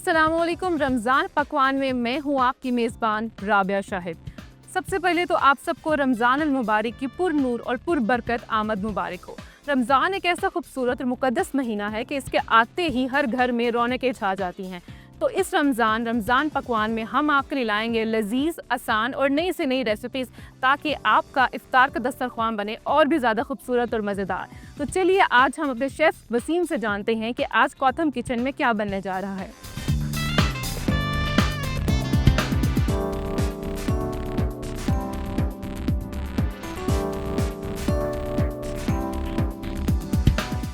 अस्सलामुअलैकुम। रमज़ान पकवान में मैं हूँ आपकी मेज़बान राबिया शाहिद। सबसे पहले तो आप सबको रमज़ान अल मुबारक की पुरनूर और पुरबरकत आमद मुबारक हो। रमज़ान एक ऐसा खूबसूरत और मुक़द्दस महीना है कि इसके आते ही हर घर में रौनकें छा जाती हैं। तो इस रमज़ान पकवान में हम आपके लिए लाएंगे लजीज, आसान और नई से नई रेसिपीज़, ताकि आपका इफ्तार का दस्तरख्वान बने और भी ज़्यादा खूबसूरत और मज़ेदार। तो चलिए आज हम अपने शेफ़ वसीम से जानते हैं कि आज कौथम किचन में क्या बनने जा रहा है।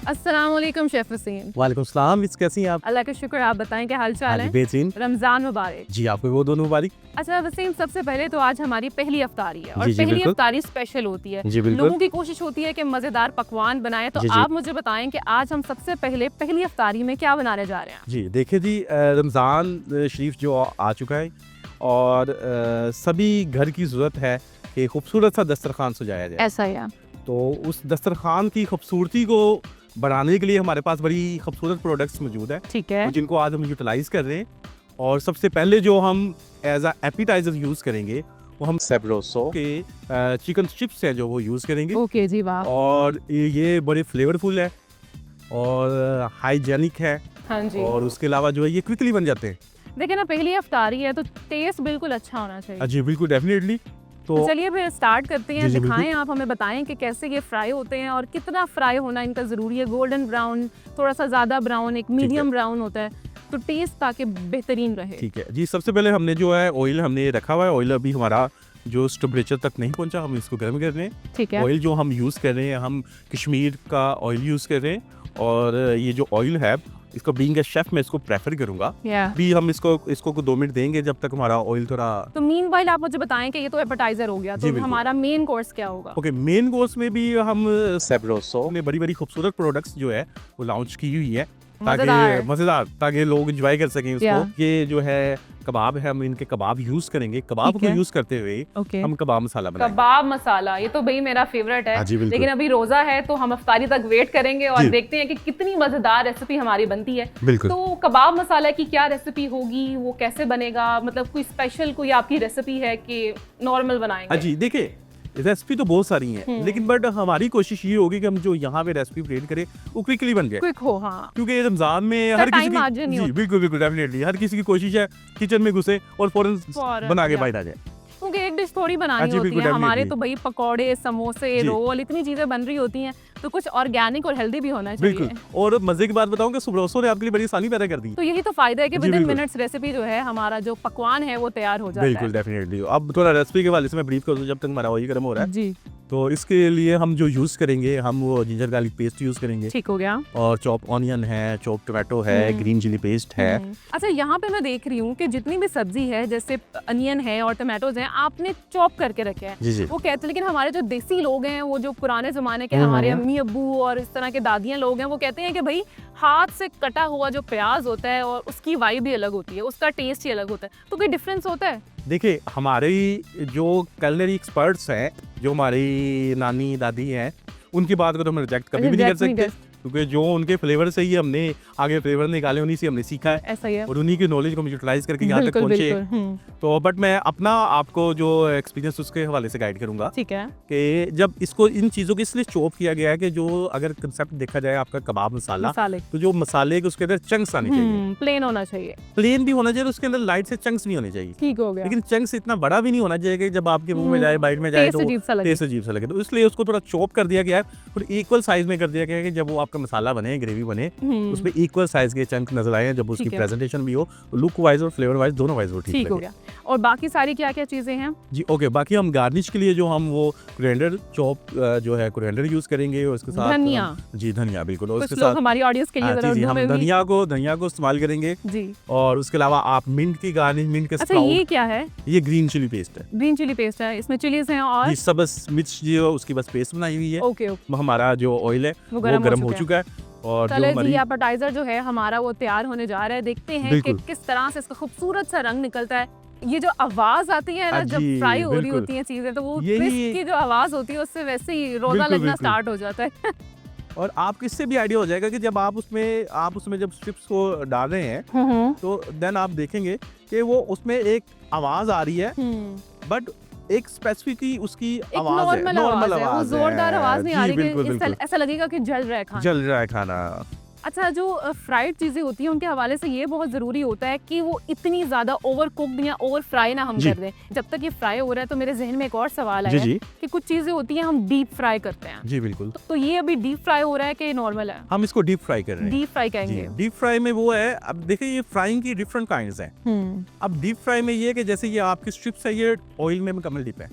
अस्सलामुअलैकुम शेफ़ वसीम। वालेकुम सलाम। मिस कैसी हैं आप? अल्लाह का शुक्र, आप बताएं क्या हाल चाल है? बेहतरीन। रमज़ान मुबारक। जी आपको वो दोनों मुबारक। अच्छा वसीम, सबसे पहले तो आज हमारी पहली अफ्तारी है और जी, जी, पहली बिल्कुल। अफ्तारी स्पेशल होती है। जी बिल्कुल। लोगों की कोशिश होती है कि मज़ेदार पकवान बनाएं, तो जी, जी। आप मुझे बताएं कि आज हम सबसे पहले पहली अफ्तारी में क्या बनाने जा रहे हैं। जी देखिए जी, रमज़ान शरीफ जो आ चुका है और सभी घर की ज़रूरत है कि खूबसूरत सा दस्तरखान सजाया जाए। ऐसा ही है। तो उस दस्तरखान की खूबसूरती को बढ़ाने के लिए हमारे पास बड़ी खूबसूरत प्रोडक्ट्स मौजूद है, ठीक है। जिनको आज हम यूटिलाइज़ कर रहे हैं। और सबसे पहले जो हम एज अ एपिटाइज़र यूज़ करेंगे वो हम सेब्रोसो के चिकन चिप्स हैं जो वो यूज़ करेंगे। ओके जी, वाह। और ये बड़े फ्लेवरफुल है और हाइजेनिक है। हाँ जी। और उसके अलावा जो है ये क्विकली बन जाते हैं। देखिए ना, पहली अफ्तारी है तो टेस्ट बिल्कुल अच्छा होना चाहिए। जी बिल्कुल, डेफिनेटली। तो चलिए फिर स्टार्ट करते हैं। जी, जी, दिखाएं, आप हमें बताएं कि कैसे ये फ्राई होते हैं और कितना फ्राई होना इनका ज़रूरी है। गोल्डन ब्राउन, थोड़ा सा ज़्यादा ब्राउन, एक मीडियम ब्राउन होता है, तो टेस्ट ताकि बेहतरीन रहे। ठीक है जी। सबसे पहले हमने जो है ऑयल हमने रखा हुआ है। ऑयल अभी हमारा जो टेम्परेचर तक नहीं पहुंचा, हम इसको गर्म कर रहे हैं। ठीक है। ऑयल जो हम यूज़ कर रहे हैं, हम कश्मीर का ऑयल यूज़ कर रहे हैं। और ये जो ऑयल है, इसको बीइंग अ शेफ मैं इसको प्रेफर करूंगा। भी हम इसको 2 मिनट देंगे जब तक हमारा ऑयल थोड़ा। तो मीनवाइल आप मुझे बताएं कि ये तो एपेटाइजर हो गया, तो हमारा मेन कोर्स क्या होगा? ओके, मेन कोर्स में भी हम सेब्रोसो ने बड़ी खूबसूरत प्रोडक्ट्स जो है वो लॉन्च की हुई है, ताकि मज़ेदार, ताकि लोग एंजॉय कर सकें उसको। ये जो है कबाब है, हम इनके कबाब यूज करेंगे। कबाब को यूज करते हुए हम कबाब मसाला बनाएंगे। कबाब मसाला, ये तो भाई मेरा फेवरेट है। लेकिन अभी रोजा है तो हम अफ्तारी तक वेट करेंगे और देखते हैं कि कितनी मजेदार रेसिपी हमारी बनती है। तो कबाब मसाला की क्या रेसिपी होगी, वो कैसे बनेगा? मतलब कोई स्पेशल कोई आपकी रेसिपी है कि नॉर्मल बनाएंगे? जी देखिए, रेसिपी तो बहुत सारी हैं, लेकिन बट हमारी कोशिश ये होगी कि हम जो यहाँ पे रेसिपी क्रिएट करें वो क्विकली बन जाए, क्विक हो। हाँ, क्योंकि रमजान में हर किसी की जी बिल्कुल डेफिनेटली हर किसी की कोशिश है किचन में घुसे और फौरन बना के बाहर आ जाए, क्योंकि एक डिश थोड़ी बनानी होती है। हमारे तो भाई पकौड़े, समोसे, रोल, इतनी चीजें बन रही होती हैं, तो कुछ ऑर्गेनिक और हेल्दी भी होना चाहिए। बिल्कुल। और मजे की बात बताऊं कि सुब्रोसो ने आपके लिए बड़ी आसानी पैदा कर दी। तो यही तो फायदा है कि विद इन मिनट्स रेसिपी जो है, हमारा जो पकवान है वो तैयार हो जाता है। बिल्कुल डेफिनेटली। अब थोड़ा रेसिपी के हवाले से मैं ब्रीफ कर दूं जब तक हमारा ऑयल गर्म हो रहा है। जी। तो इसके लिए हम जो यूज़ करेंगे, हम वो जिंजर गार्लिक पेस्ट यूज़ करेंगे। ठीक हो गया। और चॉप ऑनियन है, चॉप टोमेटो है, ग्रीन चिली पेस्ट है। अच्छा, यहाँ पे मैं देख रही हूँ कि जितनी भी सब्जी है, जैसे अनियन है और टोमेटोज हैं, आपने चॉप करके रखे हैं। जी जी। वो कहते हैं, लेकिन हमारे जो देसी लोग हैं, वो जो पुराने जमाने के हमारे अम्मी अब्बू और इस तरह के दादियाँ लोग हैं, वो कहते हैं कि भाई हाथ से कटा हुआ जो प्याज होता है और उसकी वाइब भी अलग होती है, उसका टेस्ट ही अलग होता है। तो कोई डिफरेंस होता है? देखिए, हमारी जो culinary एक्सपर्ट्स हैं, जो हमारी नानी दादी हैं, उनकी बात को तो हम रिजेक्ट कभी भी नहीं कर सकते, क्योंकि जो उनके फ्लेवर से ही हमने आगे फ्लेवर निकाले, उन्हीं से हमने सीखा है। ऐसा ही है। और उन्हीं की नॉलेज को हम यूटिलाइज करके यहाँ तक पहुंचे। तो बट मैं अपना आपको जो एक्सपीरियंस उसके हवाले से गाइड करूंगा। ठीक है। कि जब इसको इन चीज़ों को इसलिए चॉप किया गया है कि जो अगर कंसेप्ट देखा जाए आपका कबाब मसाला, तो जो मसाले के उसके अंदर चंक्स आने चाहिए। प्लेन होना चाहिए। प्लेन भी होना चाहिए, उसके अंदर लाइट से चंक्स नहीं होने चाहिए। ठीक हो गया। लेकिन चंक्स इतना बड़ा भी नहीं होना चाहिए कि जब आपके मुंह में जाए, बाइट में जाए तो टेस्ट अजीब सा लगे। तो इसलिए उसको थोड़ा चॉप कर दिया गया है और इक्वल साइज में कर दिया गया है कि जब वो आपका मसाला बने, ग्रेवी बने, उसमें इक्वल साइज के चंक नजर आए, जब उसकी प्रेजेंटेशन भी हो, लुक वाइज और फ्लेवर वाइज दोनों वाइज वो ठीक हो गया। और बाकी सारी क्या क्या चीजें हैं? जी ओके, बाकी हम गार्निश के लिए जो हम वो कोरिएंडर चॉप जो है कोरिएंडर यूज करेंगे, और उसके साथ धनिया। जी धनिया, बिल्कुल। और उसके साथ हमारी ऑडियंस के लिए जी हम धनिया को इस्तेमाल करेंगे जी। और उसके अलावा आप मिंट की गार्निश, मिंट के अच्छा, ये क्या है? ये ग्रीन चिली पेस्ट है। ग्रीन चिली पेस्ट है, इसमें चिलीज हैं और सब बस मिर्च जो उसकी बस पेस्ट बनाई हुई है। ओके। हमारा जो ऑयल है वो गर्म हो चुका है। और चले जी, एपेटाइजर जो है हमारा वो तैयार होने जा रहा है। देखते हैं कि किस तरह से इसका खूबसूरत सा रंग निकलता है। ये जो आवाज आती है ना, जब फ्राई हो रही होती हैं चीजें, तो वो क्रिस्प की जो आवाज होती है उससे वैसे ही रोजा लगना स्टार्ट हो जाता है। और आपको इससे भी आइडिया हो जाएगा कि जब आप उसमें जब स्ट्रिप्स को डाल रहे हैं तो देन आप देखेंगे कि वो उसमें एक आवाज आ रही है, बट एक स्पेसिफिक उसकी आवाज है, नॉर्मल आवाज है, जोरदार आवाज नहीं आ रही बिल्कुल, कि बिल्कुल। ऐसा लगेगा कि जल रहा है खाना। अच्छा, जो फ्राइड चीज़ें होती हैं उनके हवाले से ये बहुत ज़रूरी होता है कि वो इतनी ज़्यादा ओवर कुक्ड या ओवर फ्राई ना हम कर दें। जब तक ये फ्राई हो रहा है तो मेरे जहन में एक और सवाल आया कि कुछ चीज़ें होती हैं हम डीप फ्राई करते हैं। जी बिल्कुल। तो ये अभी डीप फ्राई हो रहा है कि नॉर्मल है? हम इसको डीप फ्राई कर रहे हैं। डीप फ्राई कहेंगे। डीप फ्राई में वो है, अब देखिए ये फ्राइंग की डिफरेंट काइंड्स हैं। अब डीप फ्राई में ये है कि जैसे ये आपकी स्ट्रिप्स है, ये ऑयल में मुकम्मल डिप है,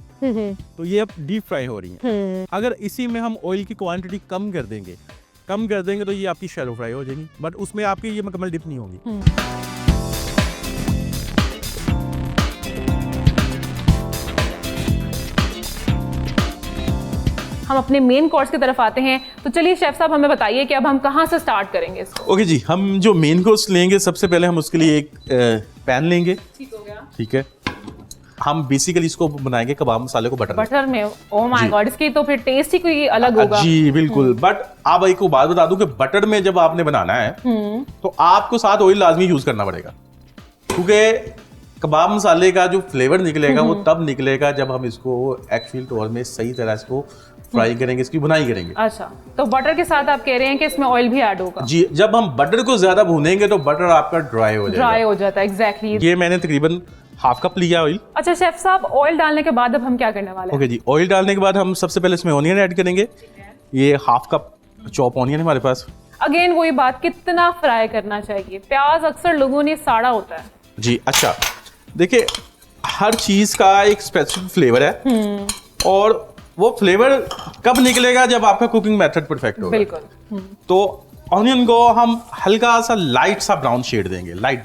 तो ये अब डीप फ्राई हो रही है। अगर इसी में हम ऑयल की क्वांटिटी कम कर देंगे तो ये आपकी शैलो फ्राई हो जाएगी, बट उसमें आपकी ये मुकम्मल डिप नहीं होगी। हम अपने मेन कोर्स की तरफ आते हैं, तो चलिए शेफ साहब हमें बताइए कि अब हम कहाँ से स्टार्ट करेंगे इसको। ओके जी, हम जो मेन कोर्स लेंगे सबसे पहले हम उसके लिए एक पैन लेंगे। ठीक हो गया। ठीक है, हम बेसिकली इसको बनाएंगे कबाब मसाले को बटर में। ओह माय गॉड, इसकी तो फिर टेस्ट ही कोई अलग होगा। जी बिल्कुल। बट आप एक को बात बता दूं कि बटर में जब आपने बनाना है तो आपको साथ ऑयल लाजमी यूज करना पड़ेगा, क्योंकि कबाब मसाले का जो फ्लेवर निकलेगा वो तब निकलेगा जब हम इसको एक्चुअल तौर में सही तरह इसको फ्राई करेंगे, इसकी बुनाई करेंगे। अच्छा, तो बटर के साथ आप कह रहे हैं कि इसमें ऑयल भी ऐड होगा? जी, जब हम बटर को ज्यादा भूनेंगे तो बटर आपका ड्राई हो जाता है। एग्जैक्टली। ये मैंने तकरीबन हाफ कप लिया ऑयल। अच्छा शेफ साहब, ऑयल डालने के बाद अब हम क्या करने वाले हैं? ओके जी, ऑयल डालने के बाद हम सबसे पहले इसमें ऑनियन ऐड करेंगे। ये हाफ कप चॉप ऑनियन है हमारे पास। अगेन वही बात, कितना फ्राई करना चाहिए? प्याज अक्सर लोगों ने साड़ा होता है। जी अच्छा, देखिए हर चीज का एक स्पेसिफिक फ्लेवर है और वो फ्लेवर कब निकलेगा जब आपका कुकिंग मेथड परफेक्ट होगा। बिल्कुल। तो ऑनियन को हम हल्का सा लाइट सा ब्राउन शेड देंगे, लाइट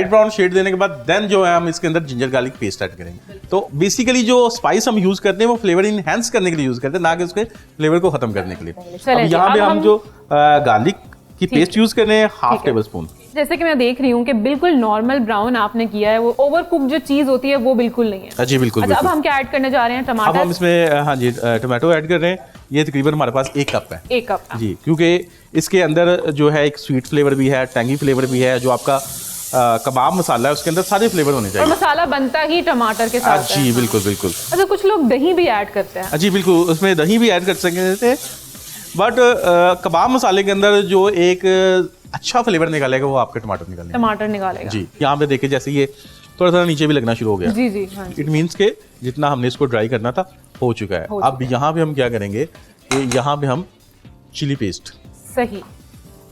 ब्राउन शेड देने के बाद देन जो है हम इसके अंदर जिंजर गार्लिक पेस्ट ऐड करेंगे। तो बेसिकली जो स्पाइस हम यूज करते हैं वो फ्लेवर इनहेंस करने के लिए यूज करते हैं, ना कि उसके फ्लेवर को खत्म करने के लिए। अब यहाँ पे हम जो गार्लिक की पेस्ट यूज कर रहे हैं हाफ टेबल स्पून। जैसे कि मैं देख रही हूँ कि बिल्कुल नॉर्मल ब्राउन आपने किया है, वो ओवर कुक जो चीज होती है वो बिल्कुल नहीं है। जी बिल्कुल। अच्छा, अब हम क्या ऐड करने जा रहे हैं? टमाटर। अब हम इसमें हाँ जी टमाटो ऐड कर रहे हैं। ये तकरीबन हमारे पास 1 कप है। 1 कप जी, क्योंकि इसके अंदर जो है एक स्वीट फ्लेवर भी है, टैंगी फ्लेवर भी है। जो आपका कबाब मसाला है उसके अंदर सारे फ्लेवर होने चाहिए। और मसाला बनता ही टमाटर के साथ है। जी बिल्कुल बिल्कुल। अच्छा, कुछ लोग दही भी ऐड करते हैं। जी बिल्कुल, उसमें दही भी ऐड कर सकते थे, बट कबाब मसाले के अंदर जो एक अच्छा फ्लेवर निकालेगा वो आपके टमाटर निकालेगा। जी, यहाँ पे देखिए जैसे ये थोड़ा सा नीचे भी लगना शुरू हो गया। जी जी, हाँ। इट मीन्स के जितना हमने इसको ड्राई करना था हो चुका है। अब यहाँ पे हम क्या करेंगे कि यहाँ पे हम चिली पेस्ट, सही,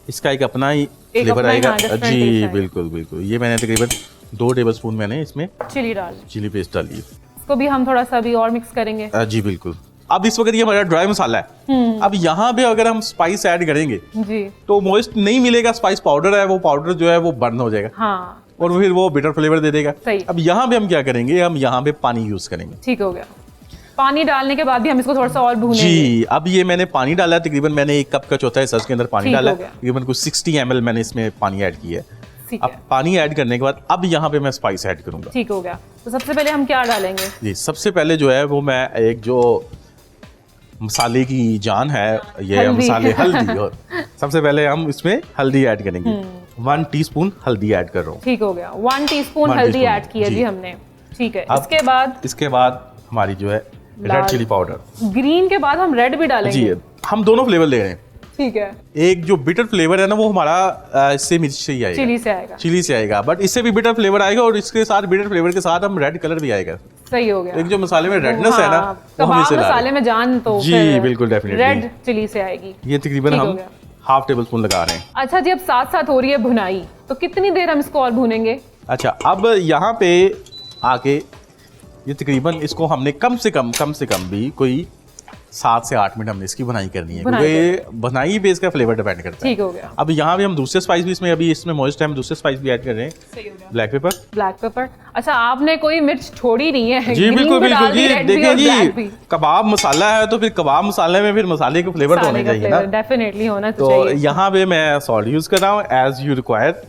इसका एक अपना ही फ्लेवर आएगा। जी बिल्कुल बिल्कुल। ये मैंने तकरीबन 2 टेबल स्पून मैंने इसमें चिली पेस्ट डाली है। इसको भी हम थोड़ा सा भी और मिक्स करेंगे। जी बिल्कुल। अब इस वक्त ये हमारा ड्राई मसाला है। अब यहाँ पे अगर हम स्पाइस ऐड करेंगे जी तो मॉइस्ट नहीं मिलेगा। स्पाइस पाउडर है, वो पाउडर जो है वो बर्न हो जाएगा। हाँ। और फिर वो बिटर फ्लेवर दे देगा। सही। अब यहाँ पे हम क्या करेंगे, हम यहाँ पे पानी यूज करेंगे। ठीक हो गया। पानी डालने के बाद भी हम इसको थोड़ा सा और भूनेंगे। जी, अब ये मैंने पानी डाला है, तकरीबन मैंने 1 कप का चौथा हिस्सा इसके अंदर पानी डाला है। तकरीबन कुछ 60 ml मैंने इसमें पानी ऐड किया है। अब पानी ऐड करने के बाद अब यहाँ पे मैं स्पाइस ऐड करूंगा। ठीक हो गया। तो सबसे पहले हम क्या डालेंगे? जी, सबसे पहले जो है वो मैं एक जो मसाले की जान है, ये मसाले हल्दी, और सबसे पहले हम इसमें हल्दी ऐड करेंगे। 1 टीस्पून हल्दी ऐड कर रहा हूँ। ठीक हो गया। 1 टीस्पून हल्दी ऐड की है जी हमने। ठीक है। इसके बाद हमारी जो है रेड चिली पाउडर। ग्रीन के बाद हम रेड भी डालेंगे। जी, हम दोनों फ्लेवर ले रहे हैं। ठीक है। एक जो बिटर फ्लेवर है ना वो हमारा इससे मिर्च से ही आएगा, चिली से आएगा, बट इससे भी बिटर फ्लेवर आएगा और इसके साथ बिटर फ्लेवर के साथ हम रेड कलर भी आएगा। सही हो गया। एक जो मसाले में रेडनेस है ना, वो हम इसे मसाले में जान तो जी बिल्कुल डेफिनेटली रेड चिली से आएगी। ये तकरीबन हम हाफ टेबल स्पून लगा रहे हैं। अच्छा जी, अब साथ साथ हो रही है भुनाई, तो कितनी देर हम इसको और भूनेंगे? अच्छा, अब यहाँ पे आके ये तकरीबन इसको हमने कम से कम भी कोई 7 से 8 मिनट हमने इसकी बुनाई करनी है, क्योंकि बुनाई पे इसका फ्लेवर डिपेंड करता है। ठीक हो गया। अब यहाँ भी हम दूसरे स्पाइस भी इसमें अभी इसमें मॉइस्ट है, हम दूसरे स्पाइस भी ऐड कर रहे हैं। Black pepper. अच्छा, आपने कोई मिर्च छोड़ी नहीं है? जी बिल्कुल जी। देखिए जी, कबाब मसाला है तो फिर कबाब मसाले में फिर मसाले का फ्लेवर तो होना चाहिए ना। डेफिनेटली होना तो यहाँ पे मैं सॉल्ट यूज कर रहा हूँ as you require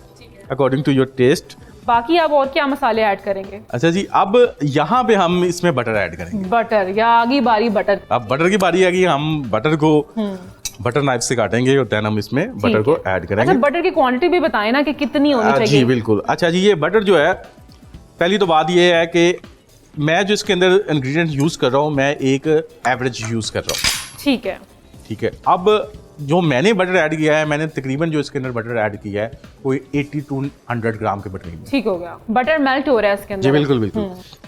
according to your test. बाकी आप और क्या मसाले ऐड करेंगे? अच्छा जी, अब यहाँ पे हम इसमें बटर ऐड करेंगे। बटर या आगी बारी बटर? अब बटर की बारी आ गई। हम बटर को बटर नाइफ से काटेंगे और देन हम इसमें बटर को ऐड करेंगे। अच्छा, बटर की क्वांटिटी भी बताएं ना कि कितनी होनी चाहिए। जी बिल्कुल। अच्छा जी, ये बटर जो है, पहली तो बात ये है कि मैं जो इसके अंदर इंग्रेडिएंट यूज़ कर रहा हूँ, मैं एक एवरेज यूज़ कर रहा हूँ। ठीक है, ठीक है। अब जो मैंने बटर ऐड किया है, मैंने तकरीबन जो इसके अंदर बटर ऐड किया है कोई 80 to 100 ग्राम के बटर में। ठीक हो गया, बटर मेल्ट हो रहा है इसके अंदर। जी बिल्कुल बिल्कुल,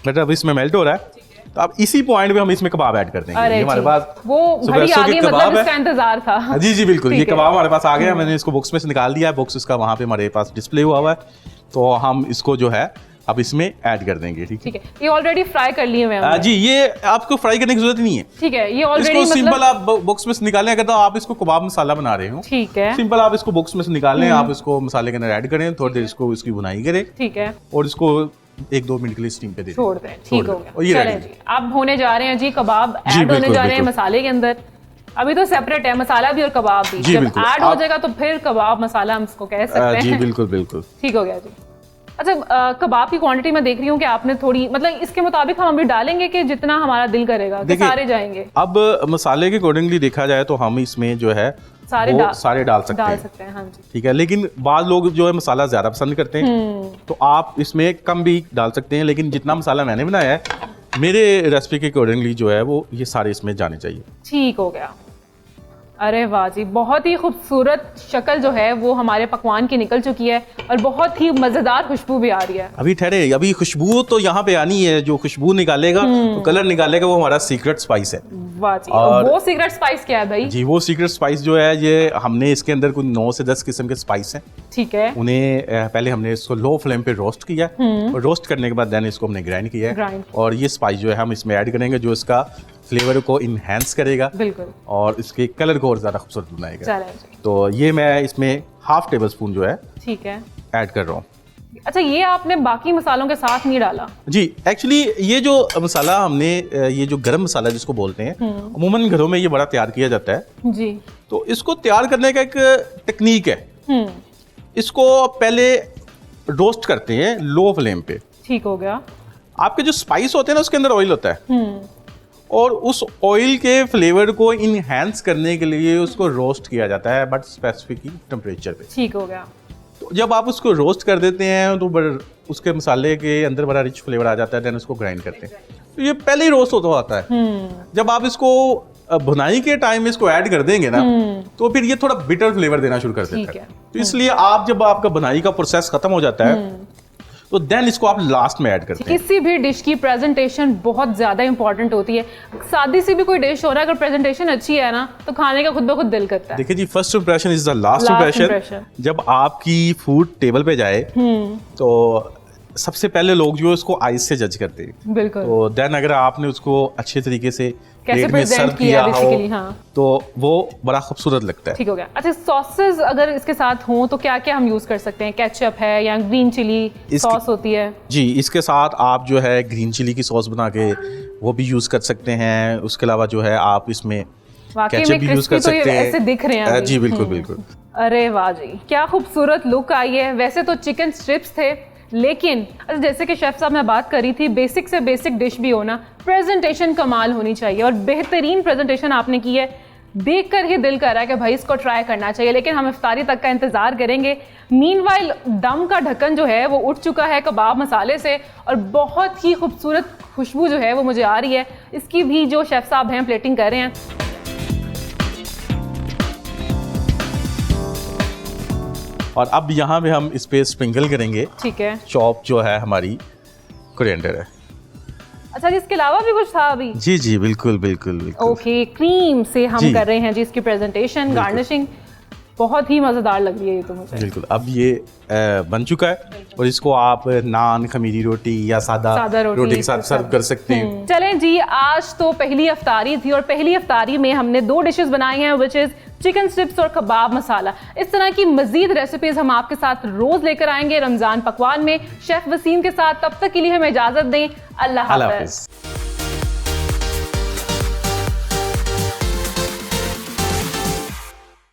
बटर अब इसमें मेल्ट हो रहा है। तो अब इसी पॉइंट पे हम इसमें कबाब ऐड कर देंगे। अरे हमारे पास वो घड़ी आ गई, मतलब इसका इंतजार था। जी जी बिल्कुल, ये कबाब हमारे पास आ गया। मैंने इसको बॉक्स में से निकाल दिया है, बॉक्स इसका वहाँ पे हमारे पास डिस्प्ले हुआ हुआ है। तो हम इसको जो है अब इसमें ऐड कर देंगे। ठीक है, ये ऑलरेडी फ्राई कर लिए हुए हैं। जी, ये आपको फ्राई करने की जरूरत नहीं है। ठीक है, ये ऑलरेडी इसको सिंपल आप बॉक्स में से निकालें। अगर तो आप इसको कबाब मसाला बना रहे हो, ठीक है, सिंपल आप इसको बॉक्स में से निकाल लें, आप इसको मसाले के अंदर ऐड करें, थोड़ी देर इसको इसकी बुनाई करें, ठीक है, और इसको 1-2 मिनट के लिए स्टीम पे दे छोड़ दें। ठीक हो गया। ये चलें जी, अब होने जा रहे हैं जी कबाब, ऐड होने जा रहे हैं मसाले के अंदर। अभी तो सेपरेट है मसाला भी और कबाब भी, जब ऐड हो जाएगा तो फिर कबाब मसाला हम इसको कह सकते हैं। जी बिल्कुल बिल्कुल, ठीक हो गया जी। अच्छा, कबाब की क्वांटिटी मैं देख रही हूँ कि आपने थोड़ी, मतलब इसके मुताबिक हम अभी डालेंगे कि जितना हमारा दिल करेगा कि सारे जाएंगे? अब मसाले के अकॉर्डिंगली देखा जाए तो हम इसमें जो है सारे डाल सकते हैं। हाँ जी, ठीक है। लेकिन बाद लोग जो है मसाला ज्यादा पसंद करते हैं, तो आप इसमें कम भी डाल सकते हैं। लेकिन जितना मसाला मैंने बनाया है, मेरे रेसिपी के अकॉर्डिंगली जो है वो ये सारे इसमें जाने चाहिए। ठीक हो गया। अरे वाह जी, बहुत ही खूबसूरत शक्ल जो है वो हमारे पकवान की निकल चुकी है और बहुत ही मजेदार खुशबू भी आ रही है। अभी ठहरे, अभी खुशबू तो यहाँ पे आनी है। जो खुशबू निकालेगा, तो कलर निकालेगा, वो हमारा सीक्रेट स्पाइस है। वाह जी, और वो सीक्रेट स्पाइस क्या है भाई? जी, वो सीक्रेट स्पाइस जो है, ये हमने इसके अंदर कुछ 9 से 10 किस्म के स्पाइस हैं। ठीक है। उन्हें पहले हमने इसको लो फ्लेम पे रोस्ट किया, और रोस्ट करने के बाद देन इसको हमने ग्राइंड किया है, और ये स्पाइस जो है हम इसमें ऐड करेंगे, जो इसका फ्लेवर को इनहेंस करेगा, बिल्कुल, और इसके कलर को और ज्यादा खूबसूरत बनाएगा। तो ये मैं इसमें 1/2 टेबल स्पून जो है, ठीक है, ऐड कर रहा हूँ। अच्छा, ये आपने बाकी मसालों के साथ नहीं डाला? जी, एक्चुअली ये जो मसाला हमने, ये जो गरम मसाला जिसको बोलते हैं, अमूमन घरों में ये बड़ा तैयार किया जाता है जी। तो इसको तैयार करने का एक टेक्निक है। इसको पहले रोस्ट करते हैं लो फ्लेम पे। ठीक हो गया। आपके जो स्पाइस होते हैं ना, उसके अंदर ऑयल होता है, और उस ऑयल के फ्लेवर को इनहेंस करने के लिए उसको रोस्ट किया जाता है, बट स्पेसिफिक टेम्परेचर पे। ठीक हो गया। तो जब आप उसको रोस्ट कर देते हैं तो उसके मसाले के अंदर बड़ा रिच फ्लेवर आ जाता है, देन उसको ग्राइंड करते हैं। तो ये पहले ही रोस्ट होता आता है। जब आप इसको भुनाई के टाइम में इसको ऐड कर देंगे ना, तो फिर ये थोड़ा बिटर फ्लेवर देना शुरू कर देता है। तो इसलिए आप जब आपका भुनाई का प्रोसेस खत्म हो जाता है, तो देन इसको आप लास्ट में ऐड करते हैं। किसी भी डिश की प्रेजेंटेशन बहुत ज्यादा इंपॉर्टेंट होती है। सादी सी भी कोई डिश हो रहा है, अगर प्रेजेंटेशन अच्छी है ना, तो खाने का खुद ब खुद दिल करता है। देखिए जी, first impression is the last impression. जब आपकी फूड टेबल पे जाए, तो सबसे पहले लोग जो है उसको आइस से जज करते हैं। बिल्कुल। तो देन अगर आपने उसको अच्छे तरीके से प्लेट में सर्व किया हो, तो वो बड़ा खूबसूरत लगता है। ठीक हो गया। अच्छा, सॉसेस अगर इसके साथ हों तो क्या क्या हम यूज कर सकते हैं? केचप है या ग्रीन चिली सॉस होती है? जी, इसके साथ आप जो है ग्रीन चिली की सॉस बना के वो भी यूज कर सकते हैं। उसके अलावा जो है आप इसमें केचप भी यूज कर सकते हैं। ऐसे दिख रहे हैं। जी बिल्कुल बिल्कुल। अरे वाह जी, क्या खूबसूरत लुक आई है। वैसे तो चिकन स्ट्रिप्स थे, लेकिन जैसे कि शेफ साहब मैं बात कर रही थी, बेसिक से बेसिक डिश भी हो ना, प्रेजेंटेशन कमाल होनी चाहिए, और बेहतरीन प्रेजेंटेशन आपने की है। देखकर ही दिल कर रहा है कि भाई इसको ट्राई करना चाहिए। लेकिन हम इफ्तारी तक का इंतजार करेंगे। मीनवाइल दम का ढक्कन जो है वो उठ चुका है कबाब मसाले से, और बहुत ही खूबसूरत खुशबू जो है वो मुझे आ रही है। इसकी भी जो शेफ साहब हैं प्लेटिंग कर रहे हैं। और अब यहाँ पे हम इस पे स्प्रिंकल करेंगे, ठीक है, चॉप जो है हमारी कोरिएंडर है। अच्छा जी, इसके अलावा भी कुछ था अभी? जी जी बिल्कुल बिल्कुल बिल्कुल। ओके, क्रीम से हम कर रहे हैं जी इसकी प्रेजेंटेशन, गार्निशिंग। बहुत ही मजेदार लग रही है ये तो मुझे। बिल्कुल। अब ये बन चुका है, और इसको आप नान, खमीरी रोटी या सादा रोटी के साथ सर्व कर सकते हैं। चलें जी, आज तो पहली इफ्तारी थी, और पहली इफ्तारी में हमने 2 डिशेस बनाई हैं, विच इज चिकन स्ट्रिप्स और कबाब मसाला। इस तरह की मजीद रेसिपीज हम आपके साथ रोज लेकर आएंगे रमजान पकवान में शेफ वसीम के साथ। तब तक के लिए हमें इजाजत दें। अल्लाह हाफ़िज़।